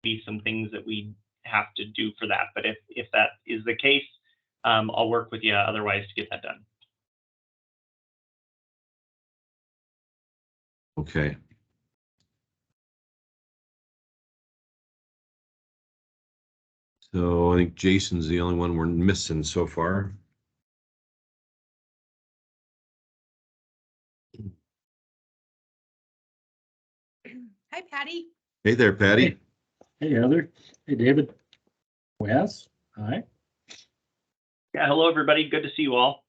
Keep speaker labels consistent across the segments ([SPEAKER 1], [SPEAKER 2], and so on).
[SPEAKER 1] be some things that we have to do for that. But if that is the case, I'll work with you otherwise to get that done.
[SPEAKER 2] Okay. So I think Jason's the only one we're missing so far.
[SPEAKER 3] Hi, Patty.
[SPEAKER 2] Hey there, Patty.
[SPEAKER 4] Hey, Heather. Hey, David. Wes. Hi.
[SPEAKER 1] Yeah, hello, everybody. Good to see you all.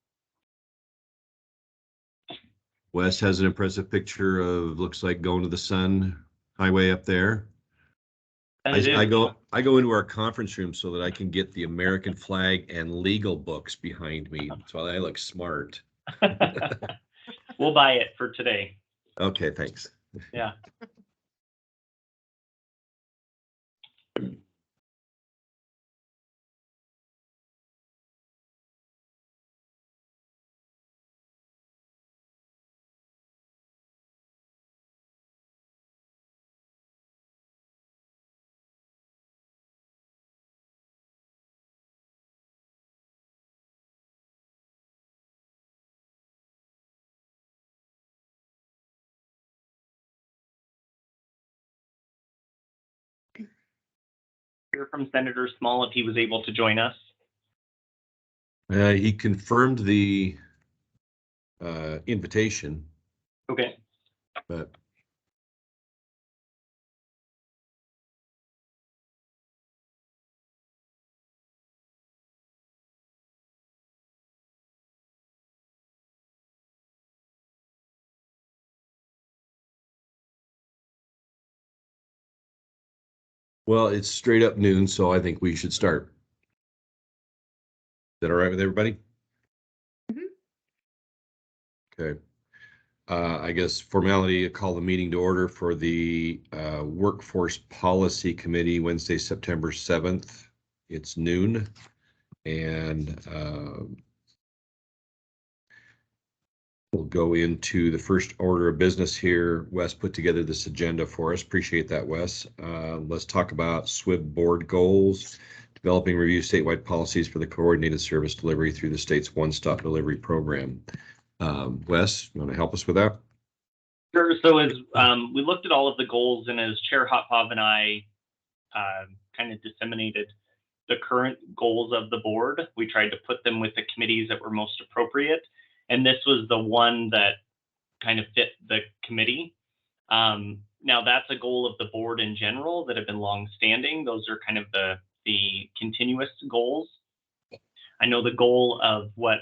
[SPEAKER 2] Wes has an impressive picture of, looks like going to the sun highway up there. I go into our conference room so that I can get the American flag and legal books behind me, so I look smart.
[SPEAKER 1] We'll buy it for today.
[SPEAKER 2] Okay, thanks.
[SPEAKER 1] Yeah. Hear from Senator Small if he was able to join us.
[SPEAKER 2] He confirmed the invitation.
[SPEAKER 1] Okay.
[SPEAKER 2] But well, it's straight up noon, so I think we should start. Is that all right with everybody?
[SPEAKER 3] Mm-hmm.
[SPEAKER 2] Okay. I guess formality, call the meeting to order for the Workforce Policy Committee, Wednesday, September 7th. It's noon. And we'll go into the first order of business here. Wes put together this agenda for us. Appreciate that, Wes. Let's talk about SWIB board goals, developing review statewide policies for the coordinated service delivery through the state's one-stop delivery program. Wes, you want to help us with that?
[SPEAKER 1] Sure. So as we looked at all of the goals, and as Chair Hotpov and I kind of disseminated the current goals of the board, we tried to put them with the committees that were most appropriate. And this was the one that kind of fit the committee. Now that's a goal of the board in general that have been long-standing. Those are kind of the continuous goals. I know the goal of what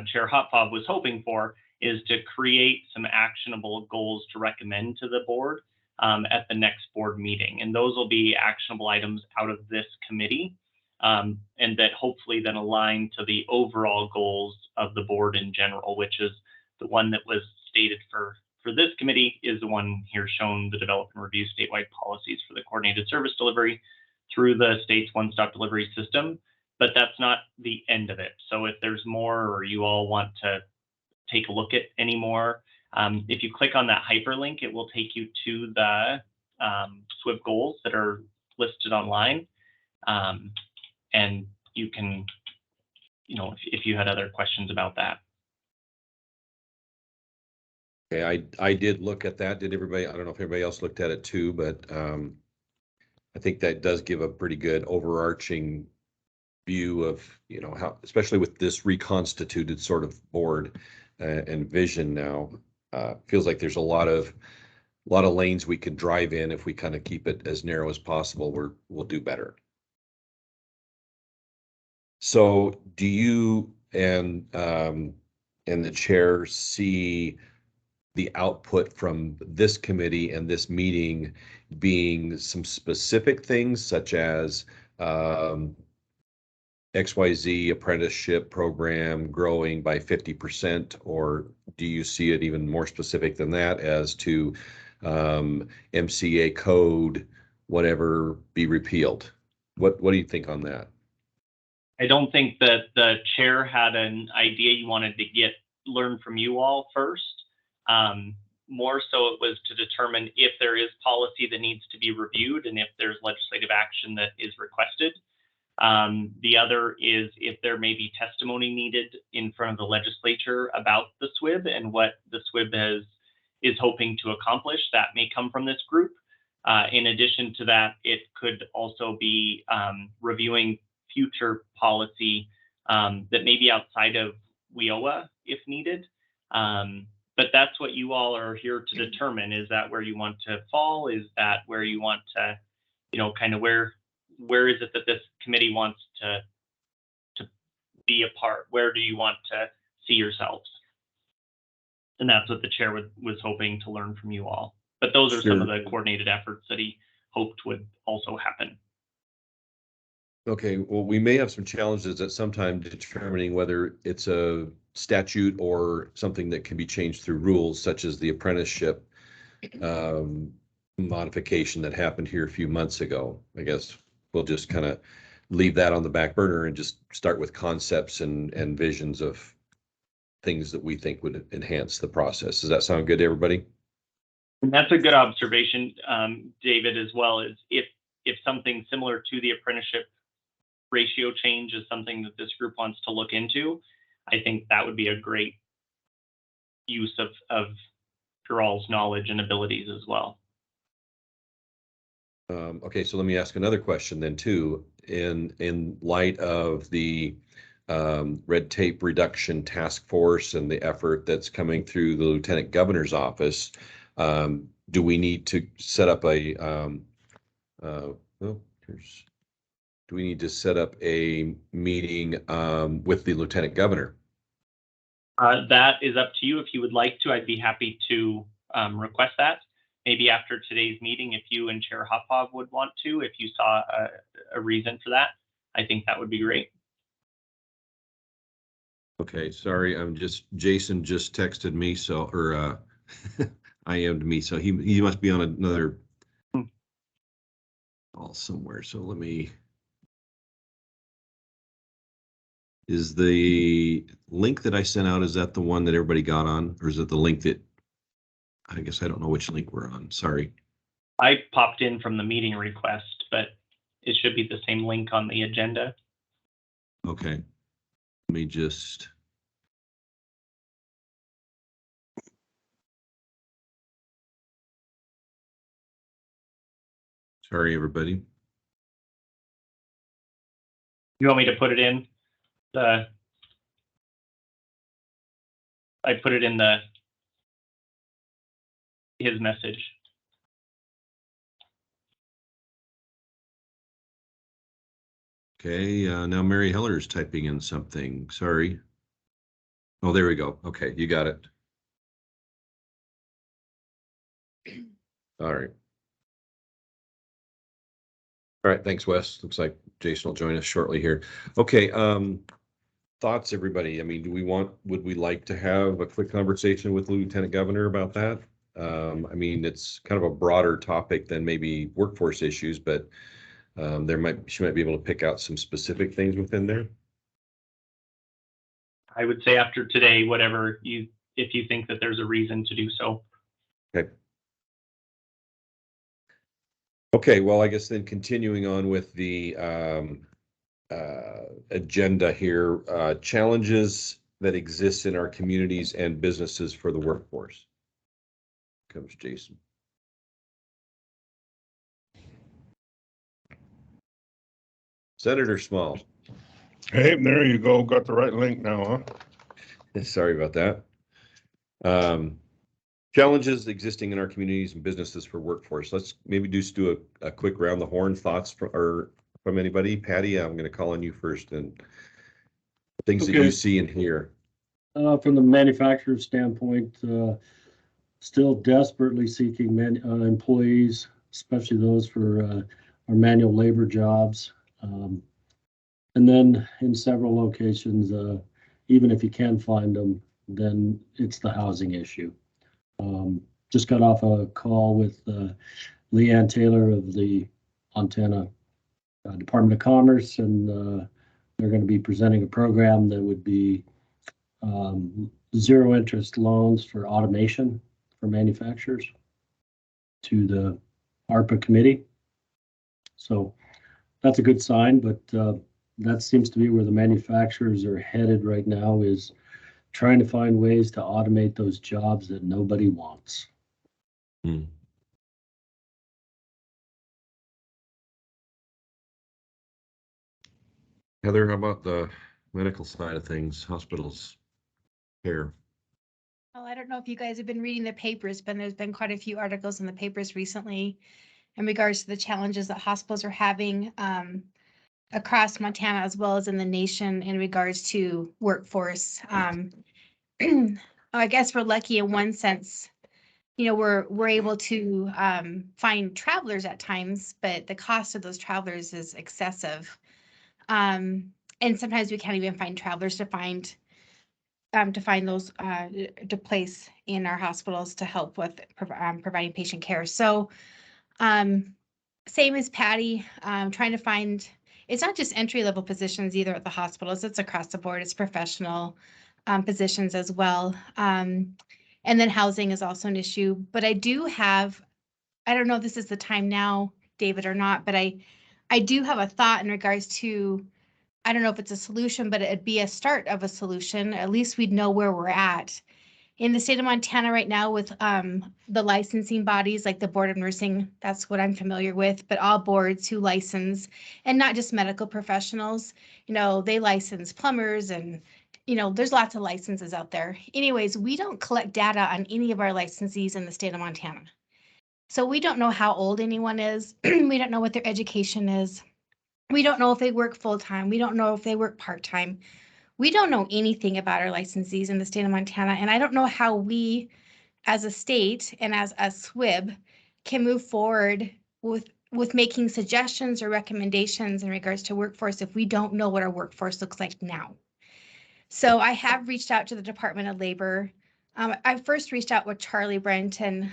[SPEAKER 1] Chair Hotpov was hoping for is to create some actionable goals to recommend to the board at the next board meeting. And those will be actionable items out of this committee, and that hopefully then align to the overall goals of the board in general, which is the one that was stated for this committee is the one here shown, the develop and review statewide policies for the coordinated service delivery through the state's one-stop delivery system. But that's not the end of it. So if there's more, or you all want to take a look at any more, if you click on that hyperlink, it will take you to the SWIB goals that are listed online. And you can, if you had other questions about that.
[SPEAKER 2] Okay, I did look at that. Did everybody? I don't know if everybody else looked at it too, but I think that does give a pretty good overarching view of, how, especially with this reconstituted sort of board and vision now, feels like there's a lot of lanes we could drive in. If we kind of keep it as narrow as possible, we'll do better. So do you and the chair see the output from this committee and this meeting being some specific things such as XYZ apprenticeship program growing by 50%, or do you see it even more specific than that as to MCA code, whatever, be repealed? What do you think on that?
[SPEAKER 1] I don't think that the chair had an idea you wanted to learn from you all first. more so it was to determine if there is policy that needs to be reviewed and if there's legislative action that is requested. The other is if there may be testimony needed in front of the legislature about the SWIB and what the SWIB is hoping to accomplish. That may come from this group. In addition to that, it could also be reviewing future policy that may be outside of WIOA if needed. But that's what you all are here to determine. Is that where you want to fall? Is that where you want to, kind of where is it that this committee wants to be a part? Where do you want to see yourselves? And that's what the chair was hoping to learn from you all. But those are some of the coordinated efforts that he hoped would also happen.
[SPEAKER 2] Okay, well, we may have some challenges at some time determining whether it's a statute or something that can be changed through rules, such as the apprenticeship modification that happened here a few months ago. I guess we'll just kind of leave that on the back burner and just start with concepts and visions of things that we think would enhance the process. Does that sound good to everybody?
[SPEAKER 1] And that's a good observation, David, as well, as if something similar to the apprenticeship ratio change is something that this group wants to look into, I think that would be a great use of your all's knowledge and abilities as well.
[SPEAKER 2] Okay, so let me ask another question then too. In light of the red tape reduction task force and the effort that's coming through the Lieutenant Governor's office, do we need to set up a do we need to set up a meeting with the Lieutenant Governor?
[SPEAKER 1] That is up to you. If you would like to, I'd be happy to request that. Maybe after today's meeting, if you and Chair Hopov would want to, if you saw a reason for that, I think that would be great.
[SPEAKER 2] Okay, sorry, Jason just texted me, so, or IM'd me, so he must be on another call somewhere. So let me. Is the link that I sent out, is that the one that everybody got on, or is it the link that, I guess I don't know which link we're on, sorry.
[SPEAKER 1] I popped in from the meeting request, but it should be the same link on the agenda.
[SPEAKER 2] Okay, let me just. Sorry, everybody.
[SPEAKER 1] You want me to put it in? I put it in his message.
[SPEAKER 2] Okay, now Mary Heller is typing in something. Sorry. Oh, there we go. Okay, you got it. All right. All right, thanks, Wes. Looks like Jason will join us shortly here. Okay, thoughts, everybody? I mean, would we like to have a quick conversation with the Lieutenant Governor about that? I mean, it's kind of a broader topic than maybe workforce issues, but she might be able to pick out some specific things within there.
[SPEAKER 1] I would say after today, if you think that there's a reason to do so.
[SPEAKER 2] Okay. Okay, well, I guess then continuing on with the agenda here, challenges that exist in our communities and businesses for the workforce. Comes Jason. Senator Small.
[SPEAKER 5] Hey, there you go. Got the right link now, huh?
[SPEAKER 2] Sorry about that. Challenges existing in our communities and businesses for workforce. Let's maybe just do a quick round the horn thoughts from anybody. Patty, I'm going to call on you first and things that you see and hear.
[SPEAKER 4] From the manufacturer standpoint, still desperately seeking employees, especially those for our manual labor jobs. And then in several locations, even if you can find them, then it's the housing issue. Just got off a call with Leanne Taylor of the Montana Department of Commerce, and they're going to be presenting a program that would be zero interest loans for automation for manufacturers to the ARPA committee. So that's a good sign, but that seems to be where the manufacturers are headed right now, is trying to find ways to automate those jobs that nobody wants.
[SPEAKER 2] Hmm. Heather, how about the medical side of things, hospitals, care?
[SPEAKER 3] Well, I don't know if you guys have been reading the papers, but there's been quite a few articles in the papers recently in regards to the challenges that hospitals are having across Montana as well as in the nation in regards to workforce. I guess we're lucky in one sense. You know, we're able to find travelers at times, but the cost of those travelers is excessive. And sometimes we can't even find travelers to find those to place in our hospitals to help with providing patient care. So same as Patty, trying to find, it's not just entry-level positions either at the hospitals, it's across the board, it's professional positions as well. And then housing is also an issue, but I do have, I don't know if this is the time now, David, or not, but I do have a thought in regards to, I don't know if it's a solution, but it'd be a start of a solution. At least we'd know where we're at. In the state of Montana right now with the licensing bodies like the Board of Nursing, that's what I'm familiar with, but all boards who license, and not just medical professionals, you know, they license plumbers and, you know, there's lots of licenses out there. Anyways, we don't collect data on any of our licensees in the state of Montana. So we don't know how old anyone is. We don't know what their education is. We don't know if they work full-time. We don't know if they work part-time. We don't know anything about our licensees in the state of Montana. And I don't know how we, as a state and as a SWIB, can move forward with making suggestions or recommendations in regards to workforce if we don't know what our workforce looks like now. So I have reached out to the Department of Labor. I first reached out with Charlie Brenton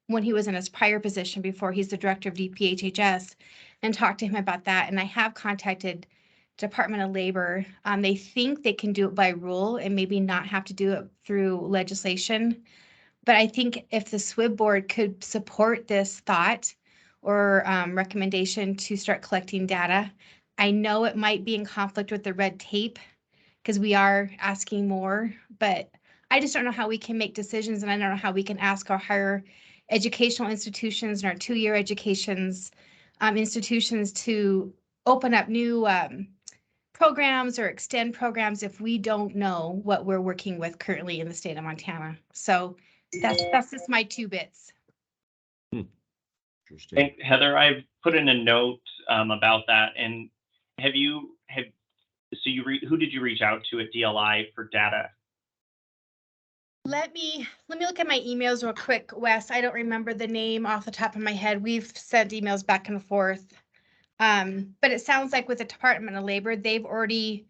[SPEAKER 3] when he was in his prior position before he's the director of DPHHS, and talked to him about that. And I have contacted Department of Labor. They think they can do it by rule and maybe not have to do it through legislation. But I think if the SWIB board could support this thought or recommendation to start collecting data, I know it might be in conflict with the red tape because we are asking more, but I just don't know how we can make decisions, and I don't know how we can ask our higher educational institutions and our two-year institutions to open up new programs or extend programs if we don't know what we're working with currently in the state of Montana. So that's just my 2 bits.
[SPEAKER 2] Interesting.
[SPEAKER 1] Heather, I've put in a note about that. And who did you reach out to at DLI for data?
[SPEAKER 3] Let me look at my emails real quick, Wes. I don't remember the name off the top of my head. We've sent emails back and forth. But it sounds like with the Department of Labor, they've already,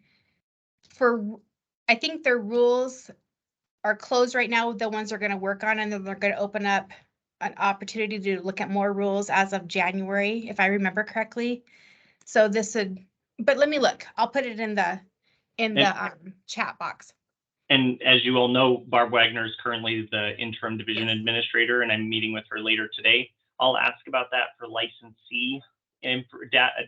[SPEAKER 3] I think their rules are closed right now, the ones they're going to work on, and then they're going to open up an opportunity to look at more rules as of January, if I remember correctly. So but let me look. I'll put it in the chat box.
[SPEAKER 1] And as you all know, Barb Wagner is currently the interim division administrator, and I'm meeting with her later today. I'll ask about that for licensee and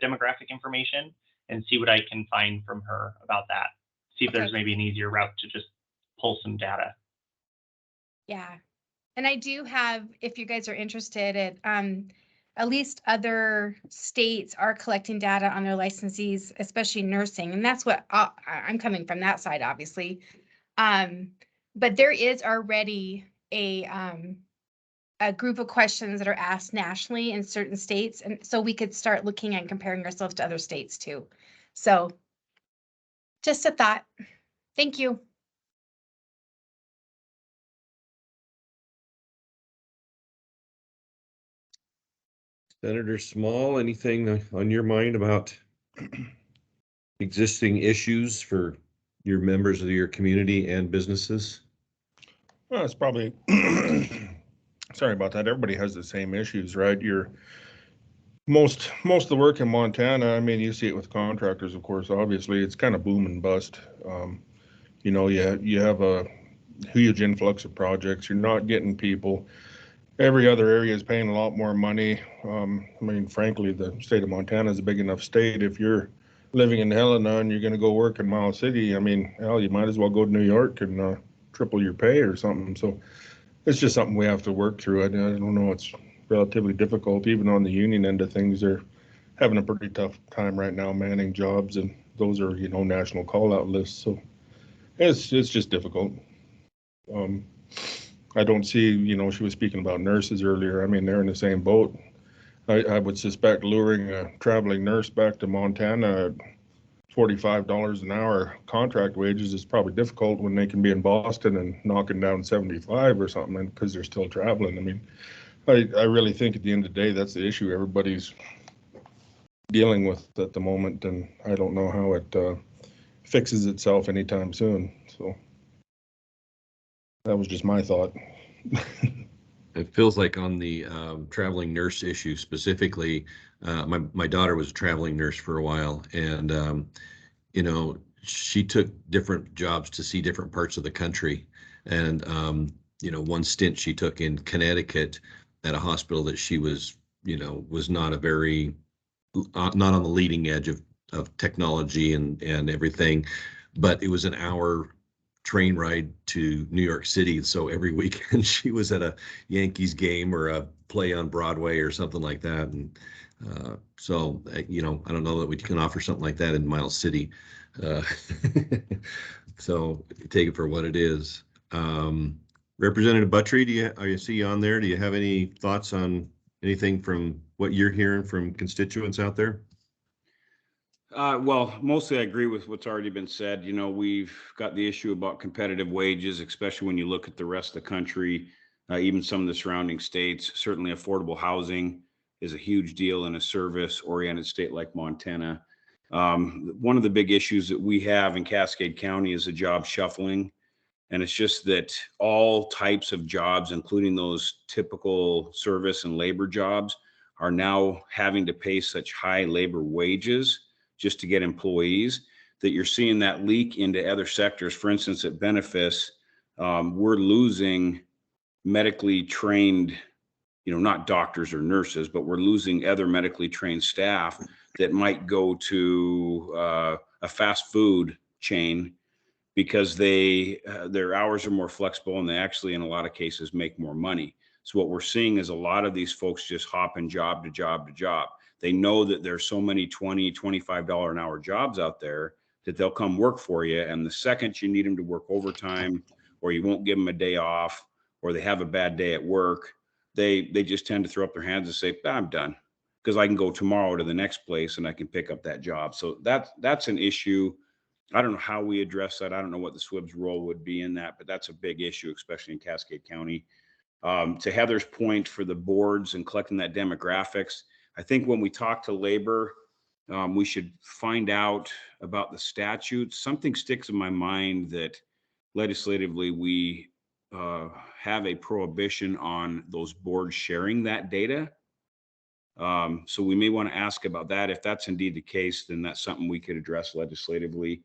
[SPEAKER 1] demographic information and see what I can find from her about that. See if there's maybe an easier route to just pull some data.
[SPEAKER 3] Yeah. And I do have, if you guys are interested, at least other states are collecting data on their licensees, especially nursing. And that's what I'm coming from, that side, obviously. But there is already a group of questions that are asked nationally in certain states. And so we could start looking and comparing ourselves to other states too. So just a thought. Thank you.
[SPEAKER 2] Senator Small, anything on your mind about existing issues for your members of your community and businesses?
[SPEAKER 5] Well, it's probably, sorry about that. Everybody has the same issues, right? Most of the work in Montana, I mean, you see it with contractors, of course, obviously, it's kind of boom and bust. You know, you have huge influx of projects. You're not getting people. Every other area is paying a lot more money. I mean, frankly, the state of Montana is a big enough state. If you're living in Helena and you're going to go work in Miles City, I mean, hell, you might as well go to New York and triple your pay or something. So it's just something we have to work through. I don't know. It's relatively difficult. Even on the union end of things, they're having a pretty tough time right now manning jobs, and those are, national call out lists. So it's just difficult. I don't see, she was speaking about nurses earlier. I mean, they're in the same boat. I would suspect luring a traveling nurse back to Montana at $45 an hour contract wages is probably difficult when they can be in Boston and knocking down 75 or something because they're still traveling. I mean, I really think at the end of the day, that's the issue everybody's dealing with at the moment, and I don't know how it fixes itself anytime soon. So that was just my thought.
[SPEAKER 2] It feels like on the traveling nurse issue specifically, my daughter was a traveling nurse for a while, and she took different jobs to see different parts of the country. And one stint she took in Connecticut at a hospital that she was not a very not on the leading edge of technology and everything, but it was an hour train ride to New York City. So every weekend she was at a Yankees game or a play on Broadway or something like that. And so, I don't know that we can offer something like that in Miles City. So take it for what it is. Representative Buttry, I see you on there. Do you have any thoughts on anything from what you're hearing from constituents out there?
[SPEAKER 6] Well, mostly I agree with what's already been said. We've got the issue about competitive wages, especially when you look at the rest of the country, even some of the surrounding states. Certainly affordable housing is a huge deal in a service-oriented state like Montana. One of the big issues that we have in Cascade County is the job shuffling. And it's just that all types of jobs, including those typical service and labor jobs, are now having to pay such high labor wages just to get employees, that you're seeing that leak into other sectors. For instance, at Benefice, we're losing medically trained, not doctors or nurses, but we're losing other medically trained staff that might go to a fast food chain because their hours are more flexible and they actually, in a lot of cases, make more money. So what we're seeing is a lot of these folks just hopping job to job to job. They know that there's so many $20, $25 an hour jobs out there that they'll come work for you. And the second you need them to work overtime, or you won't give them a day off, or they have a bad day at work, they just tend to throw up their hands and say, I'm done, because I can go tomorrow to the next place and I can pick up that job. So that's an issue. I don't know how we address that. I don't know what the SWIB's role would be in that, but that's a big issue, especially in Cascade County. To Heather's point for the boards and collecting that demographics, I think when we talk to labor, we should find out about the statutes. Something sticks in my mind that legislatively we have a prohibition on those boards sharing that data. So we may want to ask about that. If that's indeed the case, then that's something we could address legislatively.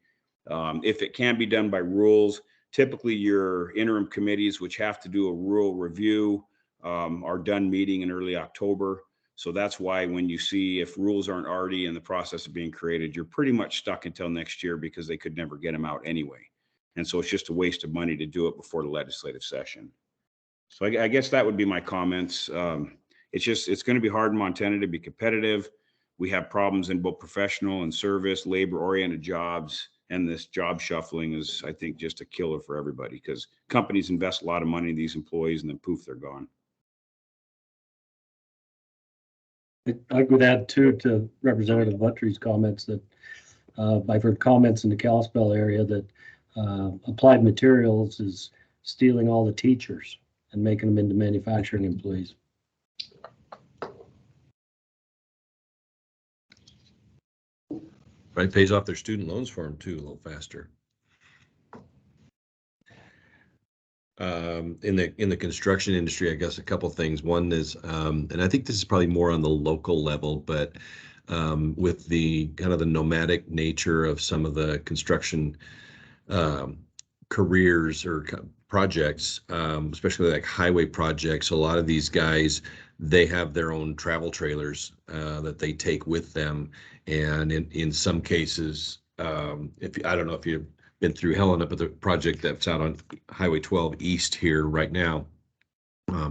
[SPEAKER 6] If it can be done by rules, typically your interim committees, which have to do a rural review, are done meeting in early October. So that's why when you see if rules aren't already in the process of being created, you're pretty much stuck until next year because they could never get them out anyway. And so it's just a waste of money to do it before the legislative session. So I guess that would be my comments. It's going to be hard in Montana to be competitive. We have problems in both professional and service, labor-oriented jobs. And this job shuffling is, I think, just a killer for everybody because companies invest a lot of money in these employees and then poof, they're gone.
[SPEAKER 4] I would add too to Representative Buttry's comments that I've heard comments in the Kalispell area that Applied Materials is stealing all the teachers and making them into manufacturing employees.
[SPEAKER 2] Right, pays off their student loans for them too a little faster. In the construction industry, I guess a couple things. One is, and I think this is probably more on the local level, but with the kind of the nomadic nature of some of the construction careers or projects, especially like highway projects, a lot of these guys, they have their own travel trailers that they take with them. And in some cases, I don't know if you've been through Helena, but the project that's out on Highway 12 East here right now,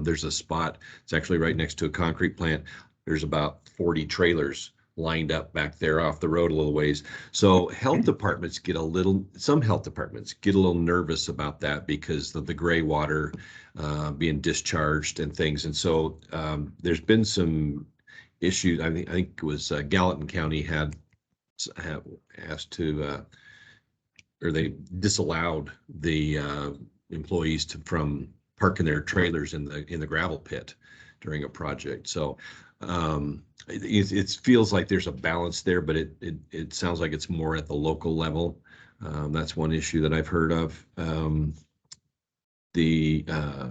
[SPEAKER 2] there's a spot, it's actually right next to a concrete plant. There's about 40 trailers lined up back there off the road a little ways. So health departments some health departments get a little nervous about that because of the gray water being discharged and things. And so there's been some issues. I think it was Gallatin County had asked to, or they disallowed the employees from parking their trailers in the gravel pit during a project. So it feels like there's a balance there, but it sounds like it's more at the local level. That's one issue that I've heard of. Yeah,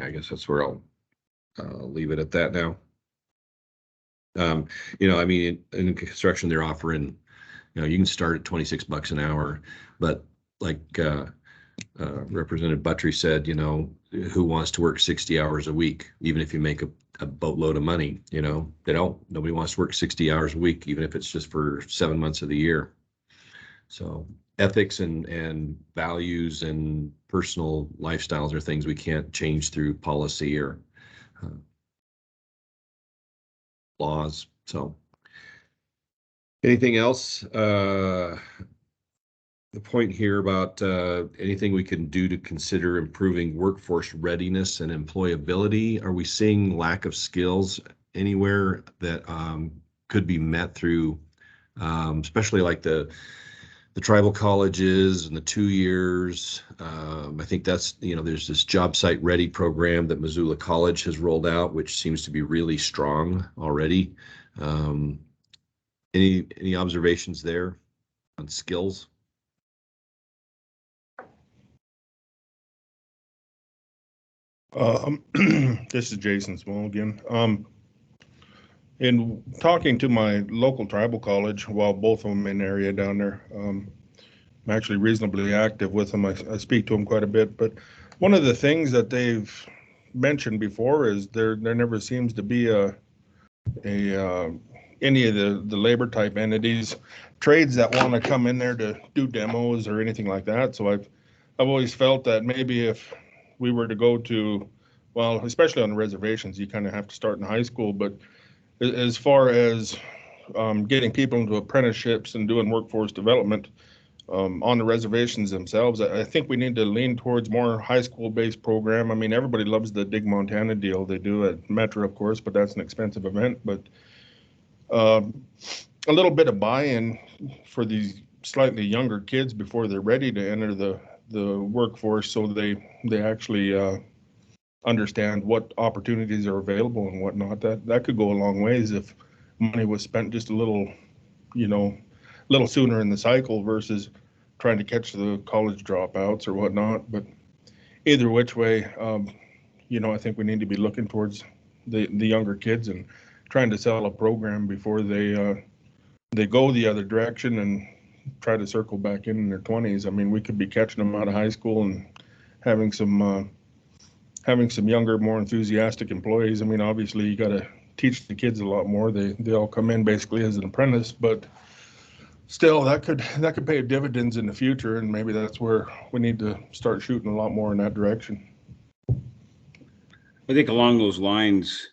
[SPEAKER 2] I guess that's where I'll leave it at that now. I mean, in construction, they're offering, you can start at $26 an hour, but like Representative Buttry said, who wants to work 60 hours a week, even if you make a boatload of money, nobody wants to work 60 hours a week, even if it's just for 7 months of the year. So ethics and values and personal lifestyles are things we can't change through policy or laws. So anything else? The point here about anything we can do to consider improving workforce readiness and employability. Are we seeing lack of skills anywhere that could be met through, especially like the tribal colleges and the 2 years? I think that's, there's this job site ready program that Missoula College has rolled out, which seems to be really strong already. Any observations there on skills?
[SPEAKER 5] This is Jason Small again. In talking to my local tribal college, while both of them in the area down there, I'm actually reasonably active with them. I speak to them quite a bit, but one of the things that they've mentioned before is there never seems to be any of the labor type entities, trades that want to come in there to do demos or anything like that. So I've always felt that maybe if we were to go to, well, especially on the reservations, you kind of have to start in high school, but as far as getting people into apprenticeships and doing workforce development on the reservations themselves, I think we need to lean towards more high school based program. I mean, everybody loves the Dig Montana deal they do at Metro, of course, but that's an expensive event. But a little bit of buy-in for these slightly younger kids before they're ready to enter the workforce, so they actually understand what opportunities are available and whatnot. That could go a long ways if money was spent just a little sooner in the cycle versus trying to catch the college dropouts or whatnot. But either which way, I think we need to be looking towards the younger kids and trying to sell a program before they go the other direction and try to circle back in their 20s. I mean, we could be catching them out of high school and having some younger, more enthusiastic employees. I mean, obviously you got to teach the kids a lot more. They all come in basically as an apprentice, but still that could pay dividends in the future, and maybe that's where we need to start shooting a lot more in that direction.
[SPEAKER 6] I think along those lines,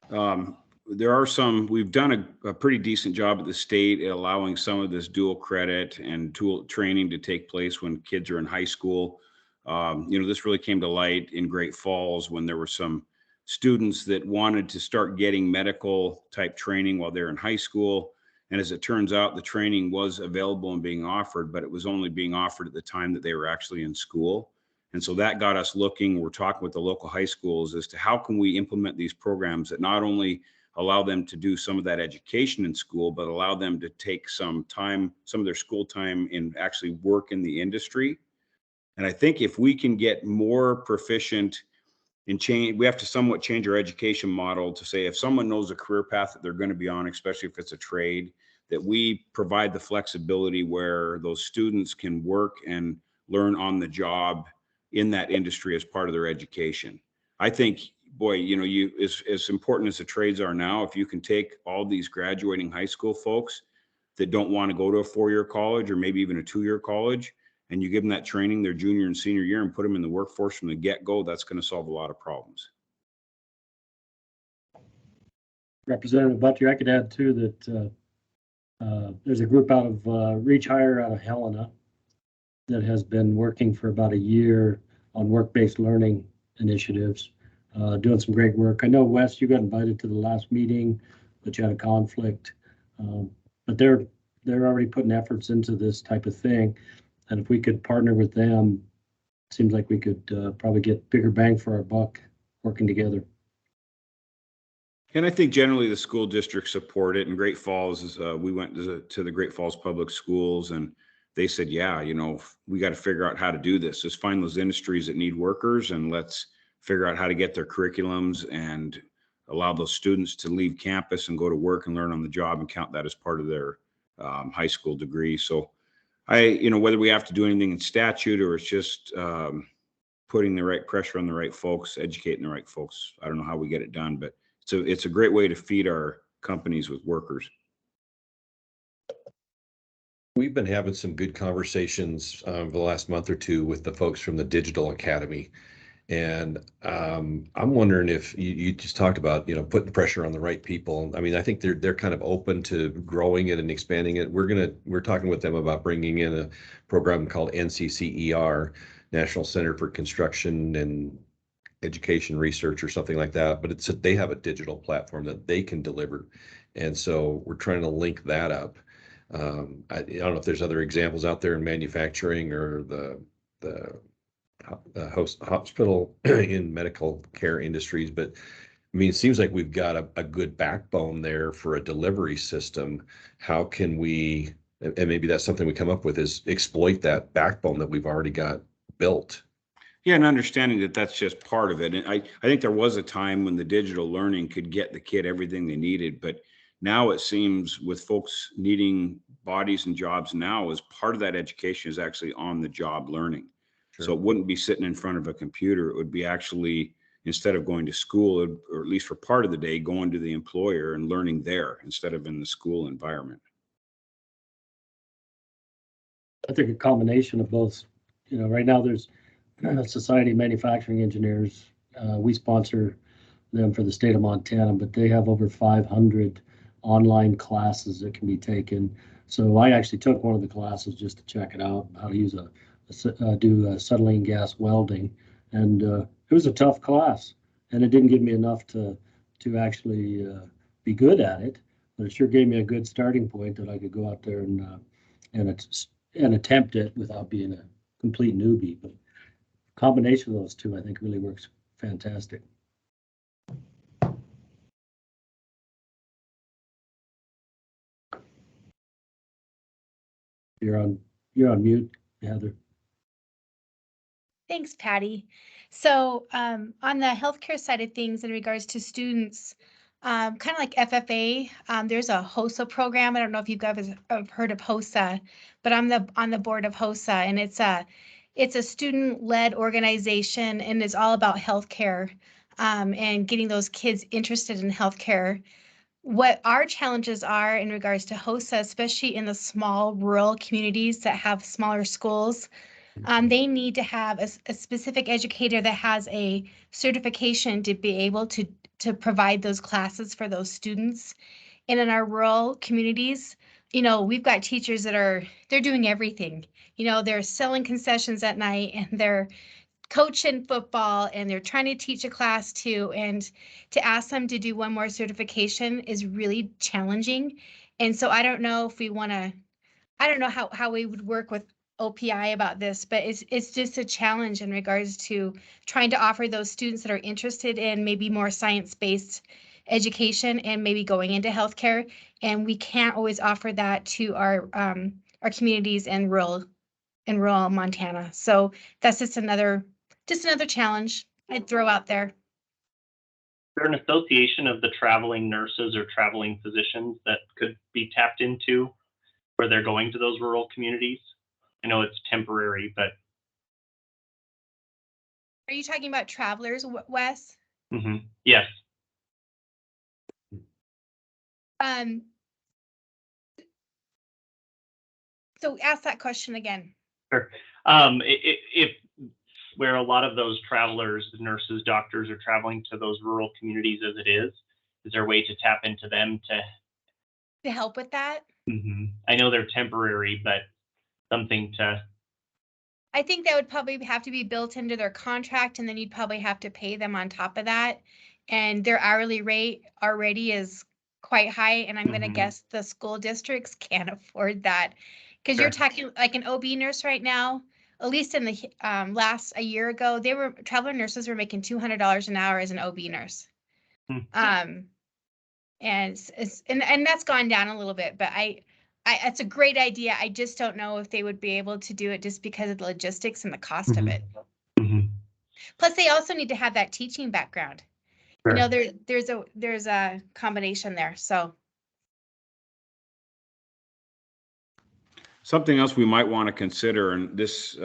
[SPEAKER 6] we've done a pretty decent job at the state at allowing some of this dual credit and tool training to take place when kids are in high school. This really came to light in Great Falls when there were some students that wanted to start getting medical type training while they're in high school. And as it turns out, the training was available and being offered, but it was only being offered at the time that they were actually in school. And so that got us looking. We're talking with the local high schools as to how can we implement these programs that not only allow them to do some of that education in school, but allow them to take some of their school time and actually work in the industry. And I think if we can get more proficient in change, we have to somewhat change our education model to say, if someone knows a career path that they're going to be on, especially if it's a trade, that we provide the flexibility where those students can work and learn on the job in that industry as part of their education. I think, boy, you as important as the trades are now, if you can take all these graduating high school folks that don't want to go to a 4-year college or maybe even a 2-year college, and you give them that training their junior and senior year and put them in the workforce from the get-go, that's going to solve a lot of problems.
[SPEAKER 4] Representative Butler, I could add too that there's a group out of Reach Higher out of Helena that has been working for about a year on work-based learning initiatives, doing some great work. I know, Wes, you got invited to the last meeting, but you had a conflict. But they're already putting efforts into this type of thing. And if we could partner with them, it seems like we could probably get bigger bang for our buck working together.
[SPEAKER 6] And I think generally the school districts support it. In Great Falls, we went to the Great Falls Public Schools, and they said, yeah, we got to figure out how to do this. Let's find those industries that need workers, and let's figure out how to get their curriculums and allow those students to leave campus and go to work and learn on the job and count that as part of their high school degree. So whether we have to do anything in statute or it's just putting the right pressure on the right folks, educating the right folks, I don't know how we get it done, but it's a great way to feed our companies with workers.
[SPEAKER 2] We've been having some good conversations for the last month or two with the folks from the Digital Academy. And I'm wondering if you just talked about, putting pressure on the right people. I mean, I think they're kind of open to growing it and expanding it. We're talking with them about bringing in a program called NCCER, National Center for Construction and Education Research or something like that. But they have a digital platform that they can deliver. And so we're trying to link that up. I don't know if there's other examples out there in manufacturing or the hospital in medical care industries, but I mean, it seems like we've got a good backbone there for a delivery system. How can we, and maybe that's something we come up with, is exploit that backbone that we've already got built?
[SPEAKER 6] Yeah, and understanding that that's just part of it. And I think there was a time when the digital learning could get the kid everything they needed, but now it seems with folks needing bodies and jobs now, as part of that education is actually on the job learning. Sure. So it wouldn't be sitting in front of a computer. It would be actually, instead of going to school, or at least for part of the day, going to the employer and learning there instead of in the school environment.
[SPEAKER 4] I think a combination of both. Right now there's Society of Manufacturing Engineers. We sponsor them for the state of Montana, but they have over 500 online classes that can be taken. So I actually took one of the classes just to check it out, how to use do acetylene gas welding, and it was a tough class, and it didn't give me enough to actually be good at it, but it sure gave me a good starting point that I could go out there and attempt it without being a complete newbie. But combination of those two, I think, really works fantastic. You're on mute, Heather.
[SPEAKER 3] Thanks, Patty. So on the healthcare side of things in regards to students, kind of like FFA, there's a HOSA program. I don't know if you guys have heard of HOSA, but I'm on the board of HOSA, and it's a student-led organization, and it's all about healthcare and getting those kids interested in healthcare. What our challenges are in regards to HOSA, especially in the small rural communities that have smaller schools, they need to have a specific educator that has a certification to be able to provide those classes for those students. And in our rural communities, we've got teachers that they're doing everything. They're selling concessions at night, and they're coaching football, and they're trying to teach a class too. And to ask them to do one more certification is really challenging. And so I don't know if I don't know how we would work with OPI about this, but it's just a challenge in regards to trying to offer those students that are interested in maybe more science-based education and maybe going into healthcare. And we can't always offer that to our communities in rural Montana. So that's just another challenge I'd throw out there.
[SPEAKER 1] Is there an association of the traveling nurses or traveling physicians that could be tapped into where they're going to those rural communities? I know it's temporary, but
[SPEAKER 3] Are you talking about travelers, Wes?
[SPEAKER 1] Yes.
[SPEAKER 3] So ask that question again.
[SPEAKER 1] Sure. If where a lot of those travelers, nurses, doctors are traveling to those rural communities as it is there a way to tap into them
[SPEAKER 3] To help with that?
[SPEAKER 1] I know they're temporary, but something to,
[SPEAKER 3] I think that would probably have to be built into their contract, and then you'd probably have to pay them on top of that. And their hourly rate already is quite high, and I'm gonna guess the school districts can't afford that. Because you're
[SPEAKER 1] Sure.
[SPEAKER 3] talking like an OB nurse right now, at least in the a year ago, traveler nurses were making $200 an hour as an OB nurse.
[SPEAKER 1] Hmm.
[SPEAKER 3] And and that's gone down a little bit, but it's a great idea. I just don't know if they would be able to do it just because of the logistics and the cost of it. Plus, they also need to have that teaching background. You know, there's a combination there. So
[SPEAKER 6] Something else we might want to consider, and this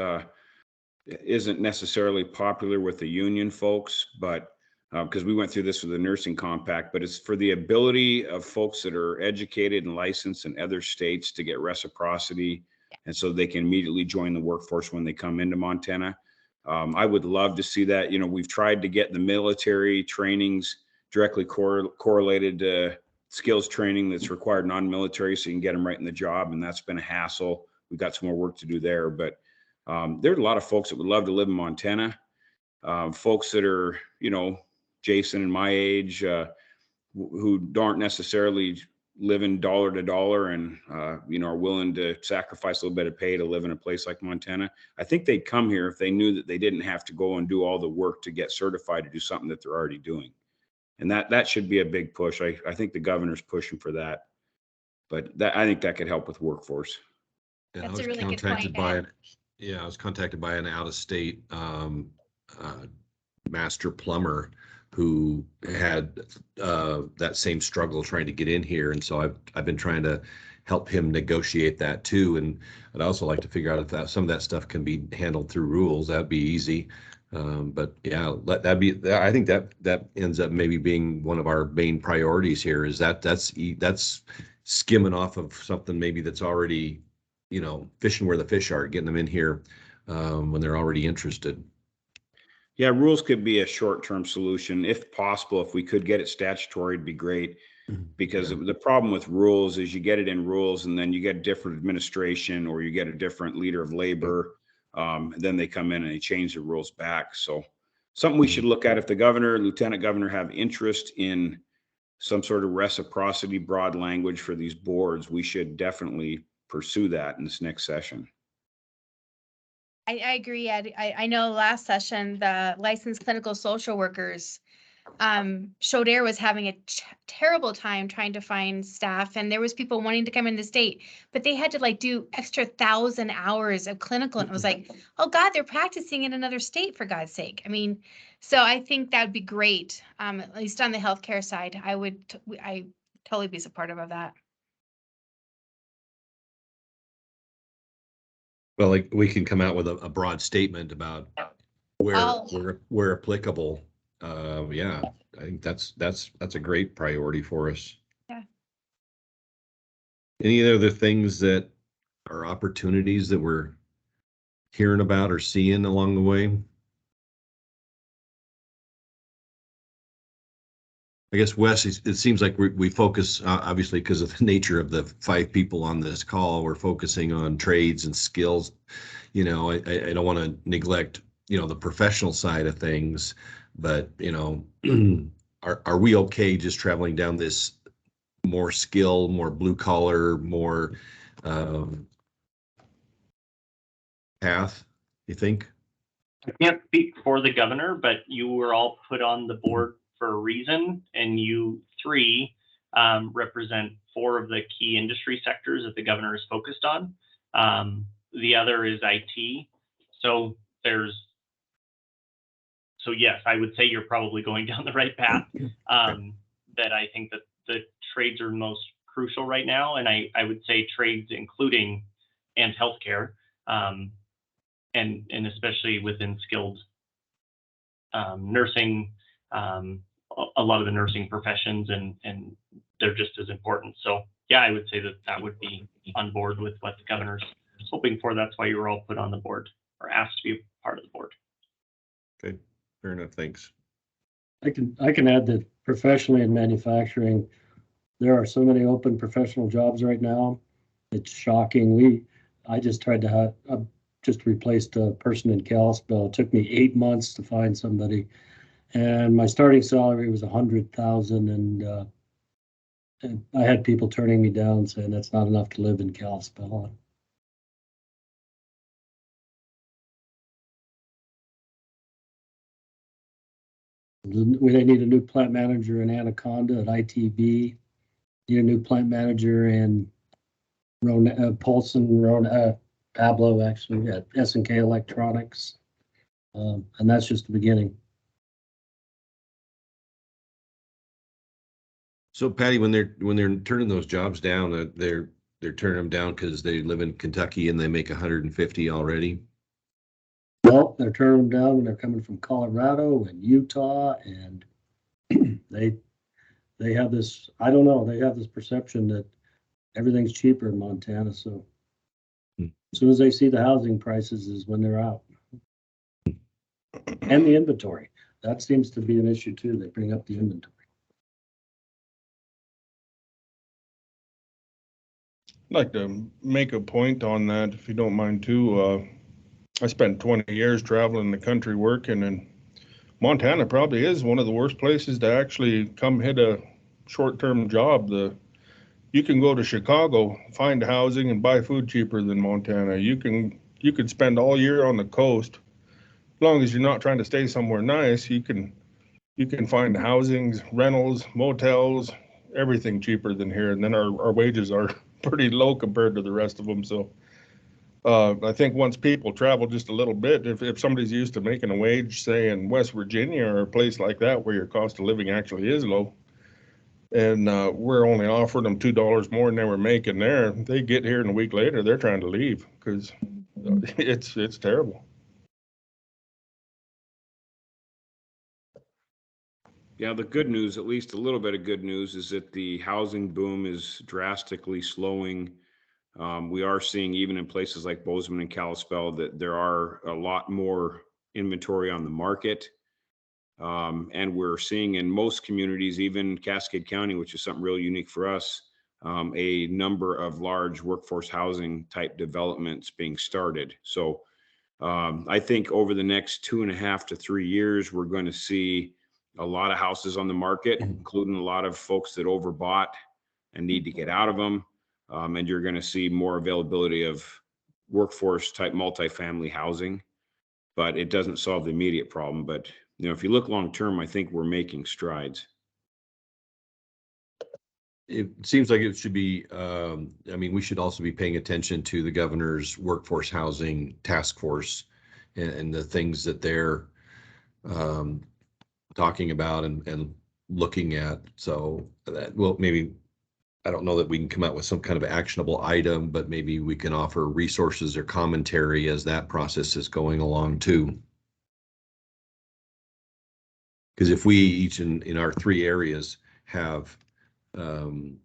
[SPEAKER 6] isn't necessarily popular with the union folks, but because we went through this with the nursing compact, but it's for the ability of folks that are educated and licensed in other states to get reciprocity. And so they can immediately join the workforce when they come into Montana. I would love to see that. You know, we've tried to get the military trainings directly correlated to skills training that's required non-military, so you can get them right in the job. And that's been a hassle. We've got some more work to do there, but there's a lot of folks that would love to live in Montana. Folks that are, you know, Jason and my age, who aren't necessarily living dollar to dollar and, you know, are willing to sacrifice a little bit of pay to live in a place like Montana. I think they'd come here if they knew that they didn't have to go and do all the work to get certified to do something that they're already doing. And that should be a big push. I think the governor's pushing for that, but I think that could help with workforce.
[SPEAKER 2] Yeah,
[SPEAKER 3] that's
[SPEAKER 2] I was
[SPEAKER 3] a really good
[SPEAKER 2] contacted
[SPEAKER 3] point.
[SPEAKER 2] by I was contacted by an out-of-state master plumber who had that same struggle trying to get in here, and so I've been trying to help him negotiate that too. And I'd also like to figure out if some of that stuff can be handled through rules. That'd be easy. But yeah, that'd be. I think that ends up maybe being one of our main priorities here. Is that's skimming off of something maybe that's already, you know, fishing where the fish are, getting them in here when they're already interested.
[SPEAKER 6] Yeah, rules could be a short-term solution. If possible, if we could get it statutory, it'd be great. Because
[SPEAKER 2] Yeah.
[SPEAKER 6] the problem with rules is you get it in rules and then you get a different administration or you get a different leader of labor. Then they come in and they change the rules back. So something we should look at, if the governor, lieutenant governor have interest in some sort of reciprocity, broad language for these boards, we should definitely pursue that in this next session.
[SPEAKER 3] I agree, Ed. I know last session, the licensed clinical social workers, Shodair was having a terrible time trying to find staff, and there was people wanting to come in the state, but they had to like do extra 1,000 hours of clinical, and it was like, oh God, they're practicing in another state, for God's sake. I mean, so I think that would be great. At least on the healthcare side, I totally be supportive of that.
[SPEAKER 2] Well, like we can come out with a broad statement about where applicable. Yeah, I think that's a great priority for us.
[SPEAKER 3] Yeah.
[SPEAKER 2] Any other things that are opportunities that we're hearing about or seeing along the way? I guess, Wes, it seems like we focus, obviously, because of the nature of the 5 people on this call, we're focusing on trades and skills. You know, I don't want to neglect, you know, the professional side of things, but, you know, are we okay just traveling down this more skill, more blue collar, more path, you think?
[SPEAKER 1] I can't speak for the governor, but you were all put on the board for a reason, and you 3 represent 4 of the key industry sectors that the governor is focused on. The other is IT. So yes, I would say you're probably going down the right path. That I think that the trades are most crucial right now, and I would say trades including and healthcare, and especially within skilled nursing, a lot of the nursing professions, and they're just as important. So yeah, I would say that would be on board with what the governor's hoping for. That's why you were all put on the board or asked to be part of the board.
[SPEAKER 2] Okay, fair enough. Thanks.
[SPEAKER 4] I can add that professionally in manufacturing, there are so many open professional jobs right now. It's shocking. I just tried to just replaced a person in Kalispell. It took me 8 months to find somebody, and my starting salary was $100,000, and I had people turning me down saying that's not enough to live in Kalispell. They need a new plant manager in Anaconda at ITB. Need a new plant manager in Pablo, actually, at S&K Electronics. And that's just the beginning.
[SPEAKER 2] So Patty, when they're turning those jobs down, they're turning them down because they live in Kentucky and they make 150 already.
[SPEAKER 4] Well, they're turning them down and they're coming from Colorado and Utah, and they have this, I don't know, they have this perception that everything's cheaper in Montana. So as soon as they see the housing prices is when they're out. And the inventory. That seems to be an issue too. They bring up the inventory.
[SPEAKER 5] I'd like to make a point on that, if you don't mind too. I spent 20 years traveling the country working, and Montana probably is one of the worst places to actually come hit a short-term job. You can go to Chicago, find housing, and buy food cheaper than Montana. You could spend all year on the coast. As long as you're not trying to stay somewhere nice, you can find housings, rentals, motels, everything cheaper than here. And then our wages are pretty low compared to the rest of them. So I think once people travel just a little bit, if somebody's used to making a wage, say in West Virginia or a place like that where your cost of living actually is low, and we're only offering them $2 more than they were making there, they get here and a week later they're trying to leave because it's terrible.
[SPEAKER 6] Yeah, the good news, at least a little bit of good news, is that the housing boom is drastically slowing. We are seeing, even in places like Bozeman and Kalispell, that there are a lot more inventory on the market. And we're seeing in most communities, even Cascade County, which is something really unique for us, a number of large workforce housing type developments being started. So I think over the next 2.5 to 3 years, we're going to see a lot of houses on the market, including a lot of folks that overbought and need to get out of them. And you're going to see more availability of workforce type multifamily housing, but it doesn't solve the immediate problem. But if you look long term, I think we're making strides.
[SPEAKER 2] It seems like it should be, we should also be paying attention to the governor's workforce housing task force and the things that they're talking about and looking at. So that, well, maybe, I don't know that we can come out with some kind of actionable item, but maybe we can offer resources or commentary as that process is going along too. Because if we each in our 3 areas have, even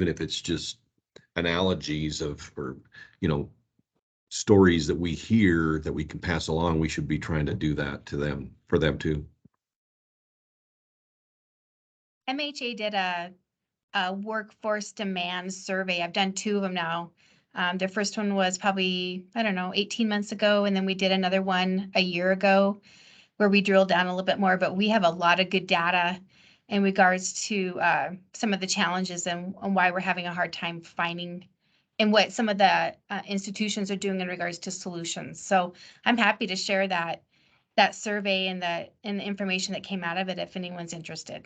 [SPEAKER 2] if it's just analogies or stories that we hear that we can pass along, we should be trying to do that for them too.
[SPEAKER 3] MHA did a workforce demand survey. I've done 2 of them now. The first one was probably, 18 months ago. And then we did another one a year ago where we drilled down a little bit more, but we have a lot of good data in regards to some of the challenges and why we're having a hard time finding and what some of the institutions are doing in regards to solutions. So I'm happy to share that survey and the information that came out of it if anyone's interested.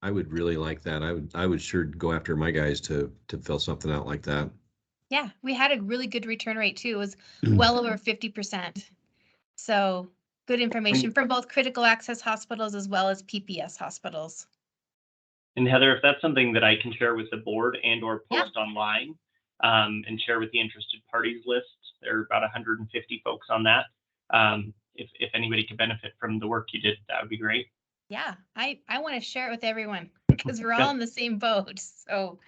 [SPEAKER 2] I would really like that. I would sure go after my guys to fill something out like that.
[SPEAKER 3] Yeah, we had a really good return rate too. It was well over 50%. So good information from both critical access hospitals as well as PPS hospitals.
[SPEAKER 1] And Heather, if that's something that I can share with the board and or post online and share with the interested parties list, there are about 150 folks on that. if anybody could benefit from the work you did, that would be great.
[SPEAKER 3] Yeah, I want to share it with everyone because we're all in the same boat. So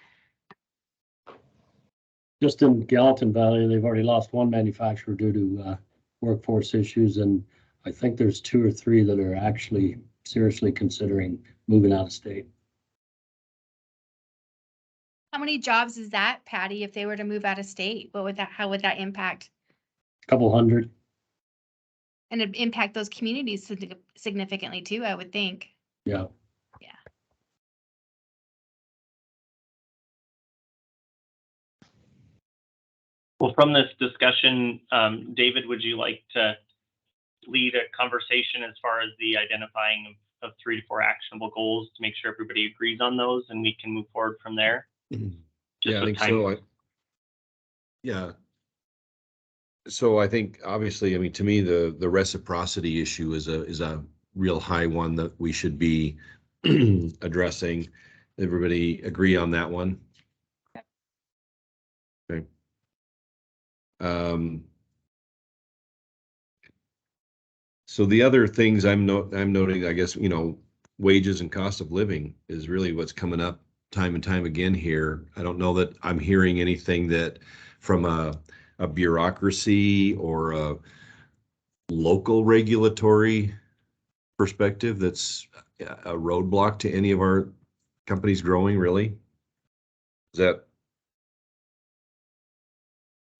[SPEAKER 4] Just in Gallatin Valley, they've already lost one manufacturer due to workforce issues, and I think there's 2 or 3 that are actually seriously considering moving out of state.
[SPEAKER 3] how many jobs is that, Patty, if they were to move out of state? How would that impact?
[SPEAKER 4] Couple hundred.
[SPEAKER 3] And it'd impact those communities significantly too, I would think.
[SPEAKER 4] Yeah.
[SPEAKER 3] Yeah.
[SPEAKER 1] Well, from this discussion, David, would you like to lead a conversation as far as the identifying of 3 to 4 actionable goals to make sure everybody agrees on those and we can move forward from there?
[SPEAKER 2] Yeah, I think so. Yeah. So I think obviously, I mean, to me, the reciprocity issue is a real high one that we should be addressing. Everybody agree on that one? Okay. So the other things I'm noting, I guess, wages and cost of living is really what's coming up time and time again here. I don't know that I'm hearing anything that from a bureaucracy or a local regulatory perspective that's a roadblock to any of our companies growing, really. Is that,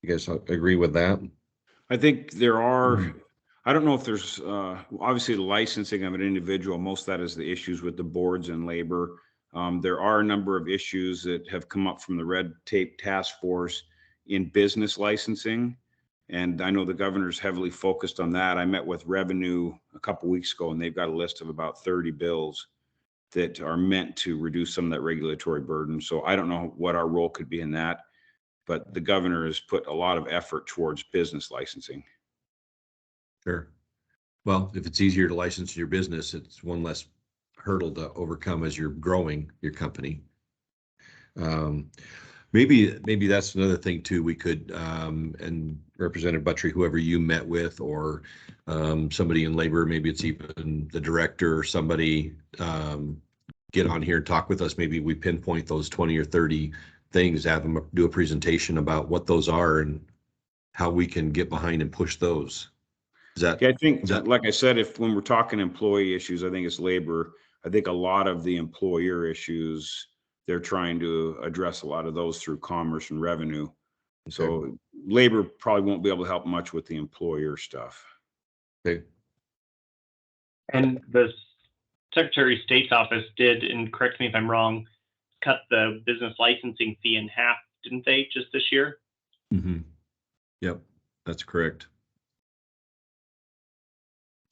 [SPEAKER 2] you guys agree with that?
[SPEAKER 6] I think there are, I don't know if there's, obviously the licensing of an individual, most of that is the issues with the boards and labor. There are a number of issues that have come up from the red tape task force in business licensing. And I know the governor's heavily focused on that. I met with Revenue a couple weeks ago, and they've got a list of about 30 bills that are meant to reduce some of that regulatory burden. So I don't know what our role could be in that, but the governor has put a lot of effort towards business licensing.
[SPEAKER 2] Sure. Well, if it's easier to license your business, it's one less hurdle to overcome as you're growing your company. Maybe that's another thing too. We could, and Representative Buttry, whoever you met with, or somebody in labor, maybe it's even the director or somebody, get on here and talk with us. Maybe we pinpoint those 20 or 30 things, have them do a presentation about what those are and how we can get behind and push those. Is that?
[SPEAKER 6] Yeah, I think, like I said, when we're talking employee issues, I think it's labor. I think a lot of the employer issues, they're trying to address a lot of those through commerce and revenue. Okay. So labor probably won't be able to help much with the employer stuff.
[SPEAKER 2] Okay.
[SPEAKER 1] And the Secretary of State's office did, and correct me if I'm wrong, cut the business licensing fee in half, didn't they, just this year?
[SPEAKER 2] Mm-hmm. Yep, that's correct.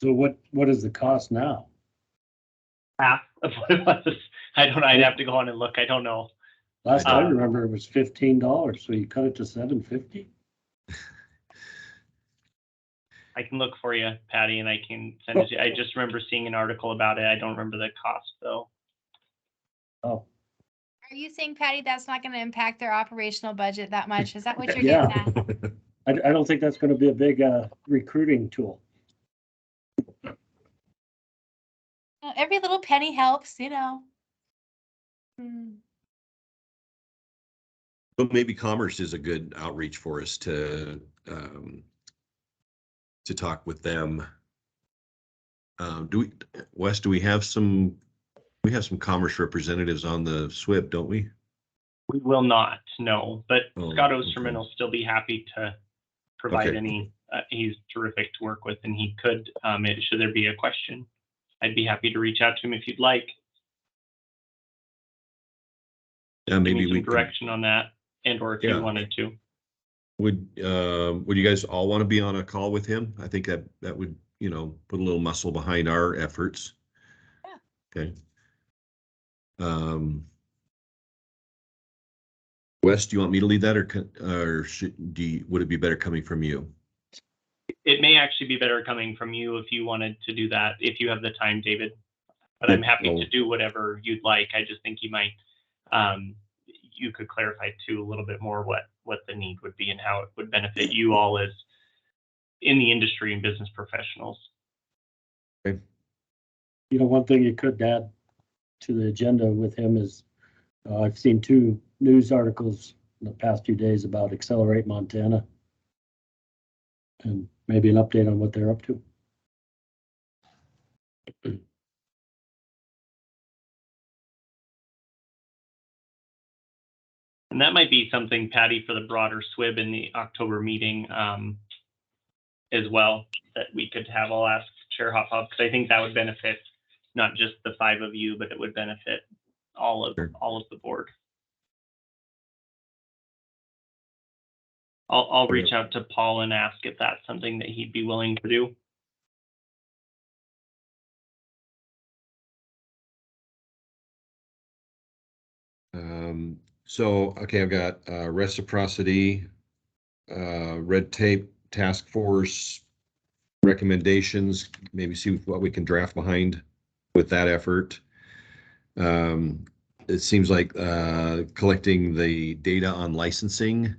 [SPEAKER 4] So what is the cost now?
[SPEAKER 1] Half of what it was. I'd have to go on and look. I don't know.
[SPEAKER 4] Last I remember it was $15, so you cut it to $7.50.
[SPEAKER 1] I can look for you, Patty, and I can send it to you. I just remember seeing an article about it. I don't remember the cost though.
[SPEAKER 4] Oh.
[SPEAKER 3] Are you saying, Patty, that's not going to impact their operational budget that much? Is that what you're
[SPEAKER 4] Yeah.
[SPEAKER 3] getting at?
[SPEAKER 4] I don't think that's going to be a big recruiting tool.
[SPEAKER 3] Well, every little penny helps, you know.
[SPEAKER 2] But maybe commerce is a good outreach for us to talk with them. Wes, do we have some commerce representatives on the SWIB, don't we?
[SPEAKER 1] We will not, no, but Scott Osterman
[SPEAKER 2] okay.
[SPEAKER 1] will still be happy to provide any, he's terrific to work with, and he could, should there be a question, I'd be happy to reach out to him if you'd like.
[SPEAKER 2] Yeah, maybe we
[SPEAKER 1] direction on that, and or if you wanted to.
[SPEAKER 2] Would you guys all want to be on a call with him? I think that would, put a little muscle behind our efforts. Yeah. Okay. Wes, do you want me to lead that, or would it be better coming from you?
[SPEAKER 1] It may actually be better coming from you if you wanted to do that, if you have the time, David. But I'm happy to do whatever you'd like. I just think you might, you could clarify too a little bit more what the need would be and how it would benefit you all as in the industry and business professionals.
[SPEAKER 4] You know, one thing you could add to the agenda with him is I've seen 2 news articles in the past few days about Accelerate Montana, and maybe an update on what they're up to.
[SPEAKER 1] And that might be something, Patty, for the broader SWIB in the October meeting as well, that we could have. I'll ask Chair Hop, because I think that would benefit not just the 5 of you, but it would benefit all of the board. I'll reach out to Paul and ask if that's something that he'd be willing to do.
[SPEAKER 2] So, okay, I've got reciprocity, red tape task force recommendations, maybe see what we can draft behind with that effort. It seems like collecting the data on licensing,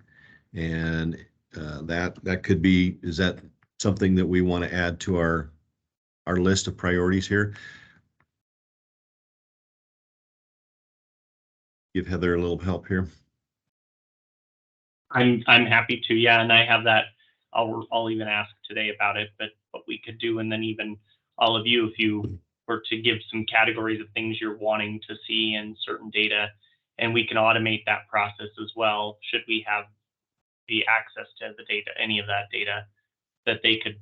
[SPEAKER 2] and that could be, is that something that we want to add to our list of priorities here? Give Heather a little help here.
[SPEAKER 1] I'm happy to, yeah, and I have that. I'll even ask today about it, but what we could do, and then even all of you, if you were to give some categories of things you're wanting to see in certain data, and we can automate that process as well. Should we have the access to the data, any of that data that they could,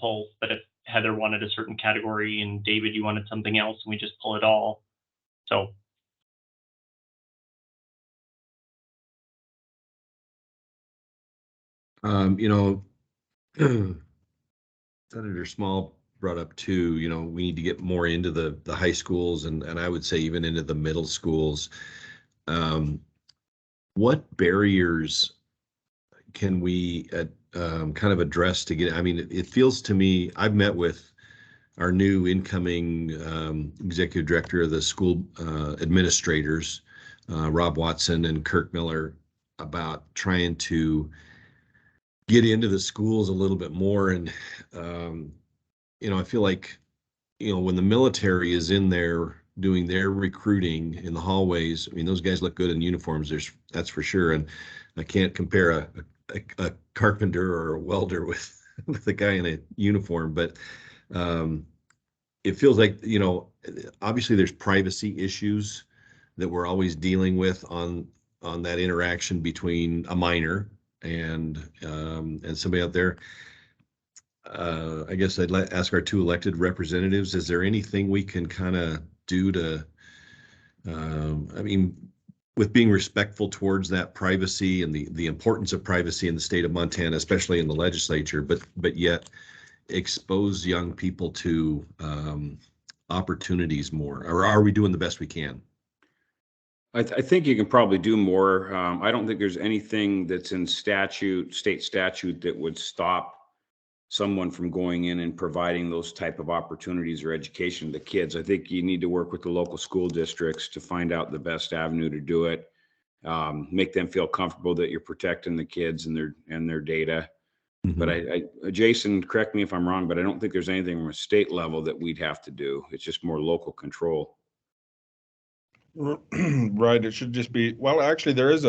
[SPEAKER 1] pull. But if Heather wanted a certain category and David, you wanted something else, and we just pull it all. So.
[SPEAKER 2] Senator Small brought up too, we need to get more into the high schools, and I would say even into the middle schools. What barriers can we kind of address to get, it feels to me, I've met with our new incoming executive director of the school administrators, Rob Watson and Kirk Miller, about trying to get into the schools a little bit more. And, I feel like, when the military is in there doing their recruiting in the hallways, those guys look good in uniforms, that's for sure. And I can't compare a carpenter or a welder with a guy in a uniform, but it feels like, obviously there's privacy issues that we're always dealing with on that interaction between a minor and somebody out there. I guess I'd ask our 2 elected representatives, is there anything we can kind of do to, with being respectful towards that privacy and the importance of privacy in the state of Montana, especially in the legislature, but yet expose young people to opportunities more? Or are we doing the best we can?
[SPEAKER 6] I think you can probably do more. I don't think there's anything that's in state statute that would stop someone from going in and providing those type of opportunities or education to kids. I think you need to work with the local school districts to find out the best avenue to do it. Make them feel comfortable that you're protecting the kids and their data. Mm-hmm. But Jason, correct me if I'm wrong, but I don't think there's anything from a state level that we'd have to do. It's just more local control.
[SPEAKER 5] Right. It should just be, well, actually there is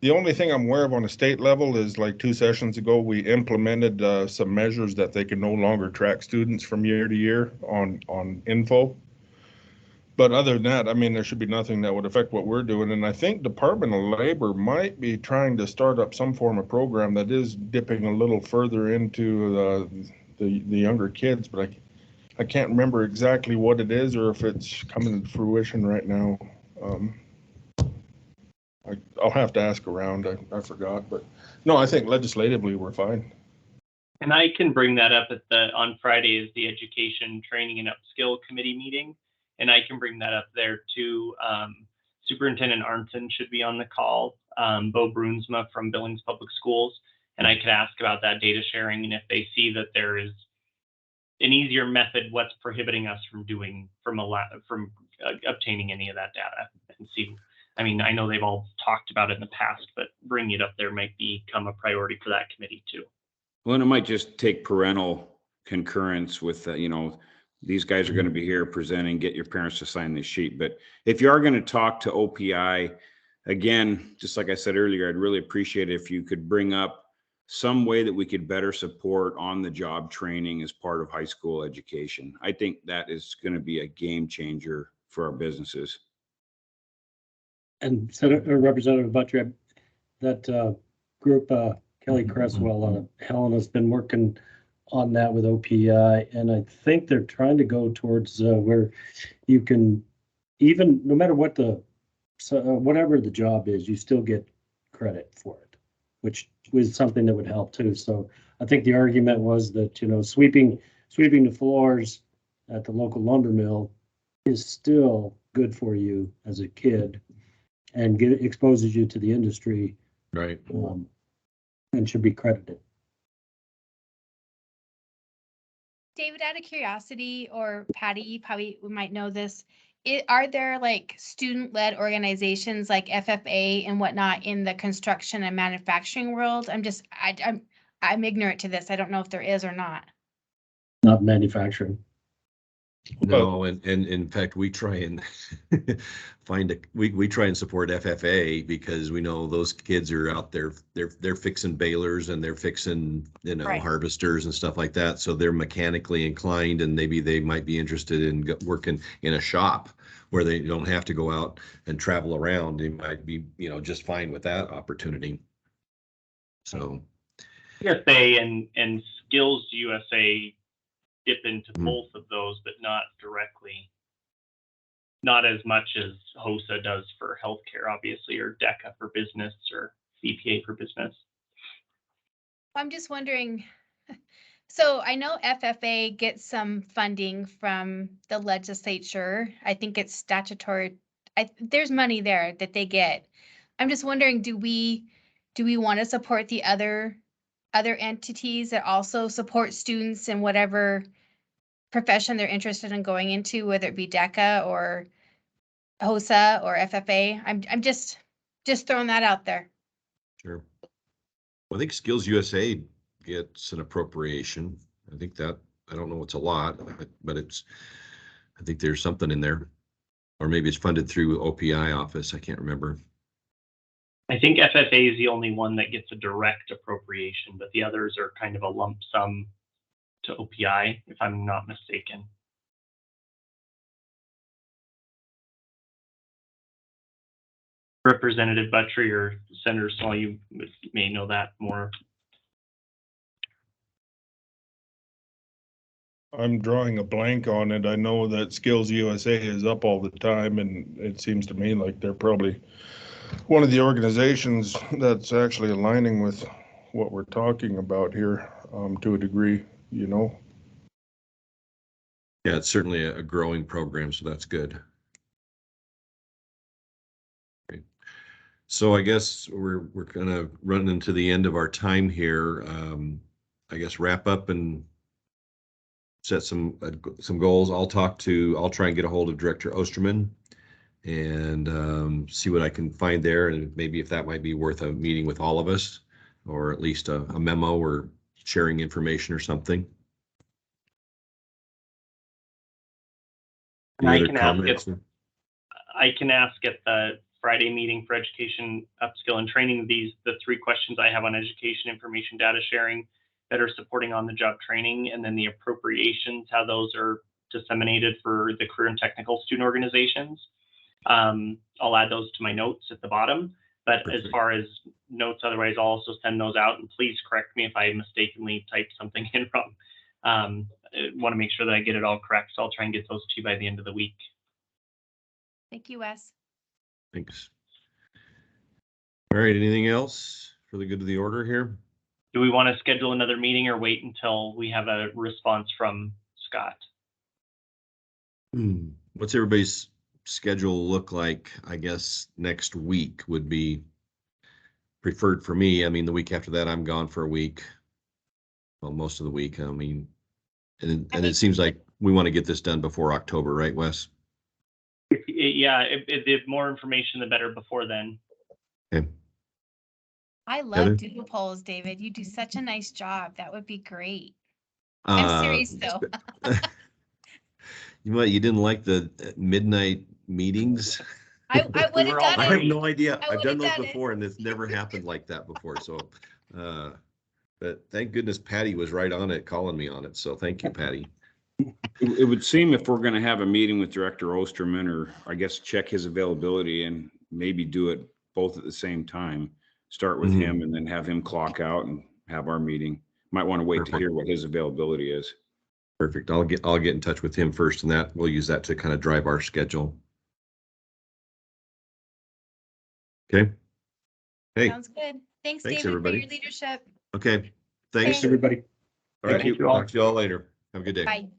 [SPEAKER 5] the only thing I'm aware of on a state level is like 2 sessions ago, we implemented some measures that they can no longer track students from year to year on info. But other than that, there should be nothing that would affect what we're doing. And I think Department of Labor might be trying to start up some form of program that is dipping a little further into the younger kids, but I can't remember exactly what it is or if it's coming to fruition right now. I'll have to ask around. I forgot, but no, I think legislatively we're fine.
[SPEAKER 1] And I can bring that up on Friday is the Education, Training, and Upskill Committee meeting, and I can bring that up there too. Superintendent Arnson should be on the call. Bo Brunsma from Billings Public Schools, and I could ask about that data sharing, and if they see that there is an easier method, what's prohibiting us from obtaining any of that data, and see. I know they've all talked about it in the past, but bringing it up there might become a priority for that committee too.
[SPEAKER 6] Well, and it might just take parental concurrence with, you know, these guys are going to be here presenting, get your parents to sign this sheet. But if you are going to talk to OPI, again, just like I said earlier, I'd really appreciate it if you could bring up some way that we could better support on the job training as part of high school education. I think that is going to be a game changer for our businesses.
[SPEAKER 4] And Senator Representative Butcher, that group, Kelly Cresswell, Helen has been working on that with OPI, and I think they're trying to go towards where you can, even no matter what whatever the job is, you still get credit for it, which was something that would help too. So I think the argument was that, you know, sweeping the floors at the local lumber mill is still good for you as a kid and exposes you to the industry,
[SPEAKER 2] Right.
[SPEAKER 4] And should be credited.
[SPEAKER 3] David, out of curiosity, or Patty, you probably might know this, are there like student-led organizations like FFA and whatnot in the construction and manufacturing world? I'm ignorant to this. I don't know if there is or not.
[SPEAKER 4] Not manufacturing.
[SPEAKER 2] No, and in fact, we try and we try and support FFA because we know those kids are out there. They're fixing balers and they're fixing, you know,
[SPEAKER 3] Right.
[SPEAKER 2] harvesters and stuff like that. So they're mechanically inclined, and maybe they might be interested in working in a shop where they don't have to go out and travel around. They might be, you know, just fine with that opportunity. So
[SPEAKER 1] USA and Skills USA dip into
[SPEAKER 2] Mm.
[SPEAKER 1] both of those, but not directly. Not as much as HOSA does for healthcare, obviously, or DECA for business, or CPA for business.
[SPEAKER 3] I'm just wondering, so I know FFA gets some funding from the legislature. I think it's statutory. There's money there that they get. I'm just wondering, do we want to support the other entities that also support students in whatever profession they're interested in going into, whether it be DECA or HOSA or FFA? I'm just throwing that out there.
[SPEAKER 2] sure. Well, I think Skills USA gets an appropriation. I think that, I don't know, it's a lot, but I think there's something in there. Or maybe it's funded through OPI office. I can't remember.
[SPEAKER 1] I think FFA is the only one that gets a direct appropriation, but the others are kind of a lump sum to OPI, if I'm not mistaken. Representative Buttrey or Senator Small, you may know that more.
[SPEAKER 5] I'm drawing a blank on it. I know that Skills USA is up all the time, and it seems to me like they're probably one of the organizations that's actually aligning with what we're talking about here, to a degree, you know.
[SPEAKER 2] Yeah, it's certainly a growing program, so that's good. Great. So I guess we're kind of running into the end of our time here. I guess wrap up and set some goals. I'll try and get a hold of Director Osterman and see what I can find there, and maybe if that might be worth a meeting with all of us, or at least a memo or sharing information or something.
[SPEAKER 1] And
[SPEAKER 2] Any
[SPEAKER 1] I
[SPEAKER 2] other
[SPEAKER 1] can ask at the Friday meeting for education, upskill, and training the 3 questions I have on education, information, data sharing that are supporting on the job training, and then the appropriations, how those are disseminated for the career and technical student organizations. I'll add those to my notes at the bottom, but
[SPEAKER 2] Perfect.
[SPEAKER 1] As far as notes, otherwise, I'll also send those out, and please correct me if I mistakenly typed something in wrong. I want to make sure that I get it all correct, so I'll try and get those to you by the end of the week.
[SPEAKER 3] Thank you, Wes.
[SPEAKER 2] Thanks. All right, anything else for the good of the order here?
[SPEAKER 1] Do we want to schedule another meeting or wait until we have a response from Scott?
[SPEAKER 2] What's everybody's schedule look like? I guess next week would be preferred for me. I mean, the week after that, I'm gone for a week. Well, most of the week. I mean, and it seems like we want to get this done before October, right, Wes?
[SPEAKER 1] Yeah, if more information, the better before then.
[SPEAKER 2] Okay.
[SPEAKER 3] I love
[SPEAKER 2] Heather?
[SPEAKER 3] doodle polls, David. You do such a nice job. That would be great. I'm serious though.
[SPEAKER 2] You know what, you didn't like the midnight meetings?
[SPEAKER 3] I
[SPEAKER 1] We
[SPEAKER 3] would have
[SPEAKER 1] were all
[SPEAKER 3] done
[SPEAKER 2] I have
[SPEAKER 3] it.
[SPEAKER 2] no idea.
[SPEAKER 3] I
[SPEAKER 2] I've done
[SPEAKER 3] would've
[SPEAKER 2] those
[SPEAKER 3] done it.
[SPEAKER 2] before and it's never happened like that before, so, but thank goodness Patty was right on it, calling me on it, so thank you, Patty.
[SPEAKER 6] It would seem if we're gonna have a meeting with Director Osterman, or I guess check his availability and maybe do it both at the same time. Start with
[SPEAKER 2] Mhm.
[SPEAKER 6] him and then have him clock out and have our meeting. Might want to wait to
[SPEAKER 2] Perfect.
[SPEAKER 6] hear what his availability is.
[SPEAKER 2] Perfect. I'll get in touch with him first and that we'll use that to kind of drive our schedule. Okay. Hey,
[SPEAKER 3] Sounds good. Thanks,
[SPEAKER 2] Thanks,
[SPEAKER 3] David,
[SPEAKER 2] everybody.
[SPEAKER 3] for your leadership.
[SPEAKER 2] okay. Thanks.
[SPEAKER 4] Thanks, everybody.
[SPEAKER 6] All right.
[SPEAKER 1] Thank you all.
[SPEAKER 2] Talk to you all later. Have a good day.
[SPEAKER 3] Bye.